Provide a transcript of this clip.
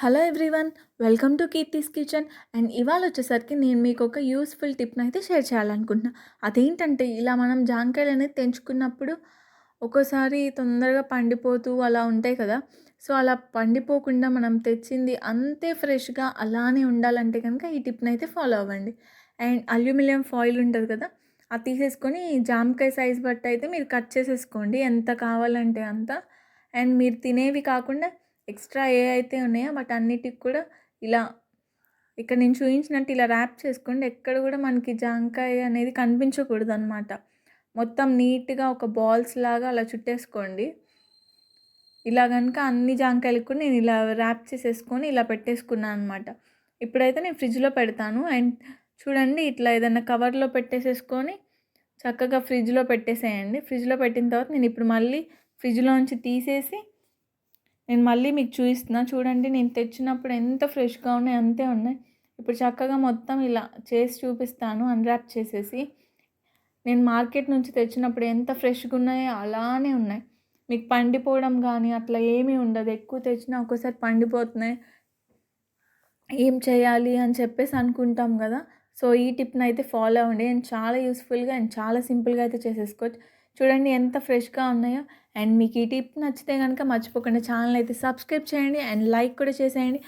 Hello everyone, welcome to Keerthi's kitchen. And ఇవాళ వచ్చేసరికి నేను మీకు ఒక యూస్ఫుల్ టిప్ని అయితే షేర్ చేయాలనుకుంటున్నా. అదేంటంటే ఇలా మనం జాంకాయలు అనేది తెంచుకున్నప్పుడు ఒక్కోసారి తొందరగా పండిపోతూ అలా ఉంటాయి కదా. సో అలా పండిపోకుండా మనం తెచ్చింది అంతే ఫ్రెష్గా అలానే ఉండాలంటే కనుక ఈ టిప్ని అయితే ఫాలో అవ్వండి. అండ్ అల్యూమినియం ఫాయిల్ ఉంటుంది కదా, అది తీసేసుకొని జామకాయ సైజ్ బట్టి అయితే మీరు కట్ చేసేసుకోండి ఎంత కావాలంటే అంత. అండ్ మీరు తినేవి కాకుండా ఎక్స్ట్రా ఏ అయితే ఉన్నాయో వాటన్నిటికి కూడా ఇలా ఇక్కడ నేను చూపించినట్టు ఇలా ర్యాప్ చేసుకోండి. ఎక్కడ కూడా మనకి జాంకాయ అనేది కనిపించకూడదు అనమాట. మొత్తం నీట్గా ఒక బాల్స్ లాగా అలా చుట్టేసుకోండి. ఇలా కనుక అన్ని జాంకాయలకు కూడా నేను ఇలా ర్యాప్ చేసేసుకొని ఇలా పెట్టేసుకున్నాను అనమాట. ఇప్పుడైతే నేను ఫ్రిడ్జ్లో పెడతాను. అండ్ చూడండి, ఇట్లా ఏదైనా కవర్లో పెట్టేసేసుకొని చక్కగా ఫ్రిడ్జ్లో పెట్టేసేయండి. ఫ్రిడ్జ్లో పెట్టిన తర్వాత నేను ఇప్పుడు మళ్ళీ ఫ్రిడ్జ్లోంచి తీసేసి నేను మళ్ళీ మీకు చూపిస్తున్నా. చూడండి, నేను తెచ్చినప్పుడు ఎంత ఫ్రెష్గా ఉన్నాయి అంతే ఉన్నాయి. ఇప్పుడు చక్కగా మొత్తం ఇలా చేసి చూపిస్తాను అన్రాప్ చేసేసి. నేను మార్కెట్ నుంచి తెచ్చినప్పుడు ఎంత ఫ్రెష్గా ఉన్నాయో అలానే ఉన్నాయి. మీకు పండిపోవడం కానీ అట్లా ఏమీ ఉండదు. ఎక్కువ తెచ్చినా ఒక్కోసారి పండిపోతున్నాయి, ఏం చేయాలి అని చెప్పేసి అనుకుంటాం కదా. సో ఈ టిప్ని అయితే ఫాలో అవ్వండి. అండ్ చాలా యూస్ఫుల్గా అండ్ చాలా సింపుల్గా అయితే చేసేసుకోవచ్చు. చూడండి ఎంత ఫ్రెష్గా ఉన్నాయో. అండ్ మీకు ఈ టిప్ నచ్చితే కనుక మర్చిపోకుండా ఛానల్ అయితే సబ్స్క్రైబ్ చేయండి అండ్ లైక్ కూడా చేసేయండి.